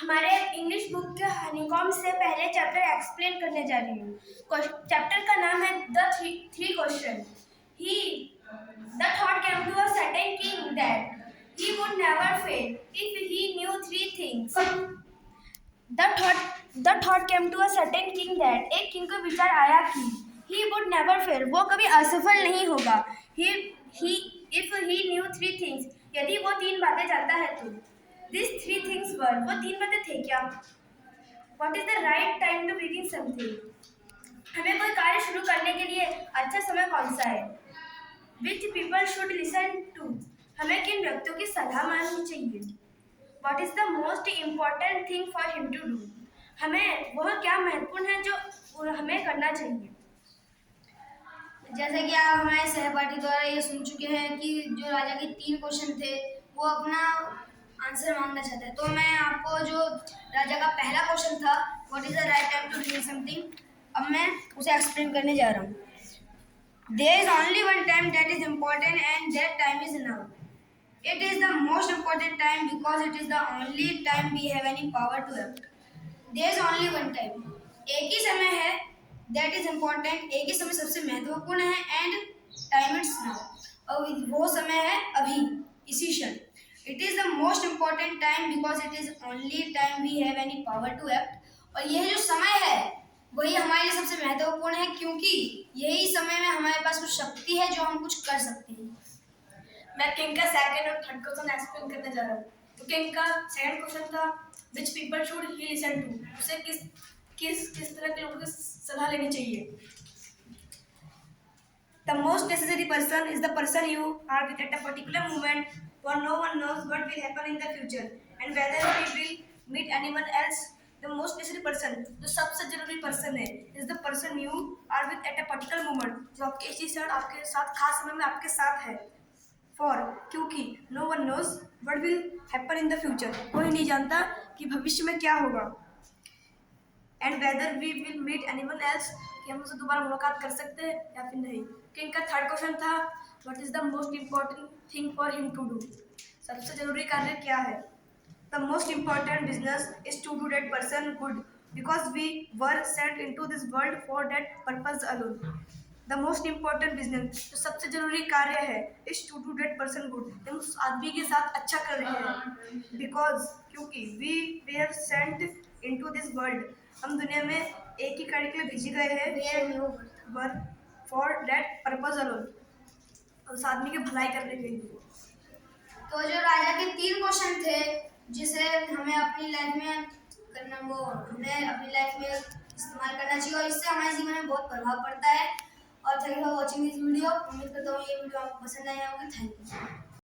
हमारे English book के honeycomb से पहले चैप्टर एक्सप्लेन करने जा रही हूँ। चैप्टर का नाम है the three question. The thought came to a certain king that he would never fail if he knew three things. The thought came to a certain king that एक king को विचार आया कि he would never fail, वो कभी असफल नहीं होगा। If he knew three things, यदि वो तीन बातें जानता है तो These three things were, वो तीन बातें थे क्या? What is the right time to begin something? हमें कोई कार्य शुरू करने के लिए अच्छा समय कौन सा है? Which people should listen to? हमें किन व्यक्तियों की सलाह माननी चाहिए? What is the most important thing for him to do? हमें वह क्या महत्वपूर्ण है जो हमें करना चाहिए? जैसे कि आप हमारे सहपाठी द्वारा ये सुन चुके हैं कि जो राजा के तीन क्वेश्चन थे वो अपना आंसर मांगना चाहते हैं, तो मैं आपको जो राजा का पहला क्वेश्चन था what is the right time to do something, अब मैं उसे एक्सप्लेन करने जा रहा हूँ। There is only one time that is important and that time is now. It is the most important time because it is the only time we have any power to act. There is only one time, एक ही समय है, that is important, एक ही समय सबसे महत्वपूर्ण है, एंड टाइम इट्स नाउ, और वो समय है अभी, इसी क्षण। It is the most important time because it is only time we have any power to act. और यह जो समय है वही हमारे लिए सबसे महत्वपूर्ण है, क्योंकि यही समय में हमारे पास कुछ शक्ति है जो हम कुछ कर सकते हैं। मैं किंग का सेकंड और थर्ड क्वेश्चन एक्सप्लेन करने जा रहा हूँ। तो किंग का सेकंड क्वेश्चन था which people should he listen to, उसे किस तरह के लोगों की सलाह लेनी चाहिए। The most necessary person is the person you are with at a particular moment, for no one knows what will happen in the future and whether we will meet anyone else. The most necessary person, जो सबसे जरूरी person है, is the person you are with at a particular moment, जो आपके इसी क्षण आपके साथ खास समय में आपके साथ है। For, क्योंकि no one knows what will happen in the future, कोई नहीं जानता कि भविष्य में क्या होगा। And whether we will meet anyone else, कि हम उससे दोबारा मुलाकात कर सकते हैं या फिर नहीं। किंग का थर्ड क्वेश्चन था what is the most important thing for him to do, सबसे जरूरी कार्य क्या है। The most important business is to do that person good because we were sent into this world for that purpose alone. The most important business, जो सबसे जरूरी कार्य है, is to do that person good, हम उस आदमी के साथ अच्छा कर रहे हैं। बिकॉज, क्योंकि we where sent into this world, हम दुनिया में एक ही कार्य के लिए भेजे गए हैं, फॉर दैट पर्पज अलोन, उस आदमी की भलाई करने के लिए। तो जो राजा के तीन क्वेश्चन थे जिसे हमें अपनी लाइफ में करना, वो हमें अपनी लाइफ में इस्तेमाल करना चाहिए और इससे हमारे जीवन में बहुत प्रभाव पड़ता है। और thank you for watching this video. उम्मीद करता हूँ ये वीडियो आपको पसंद आया होगा। Thank you.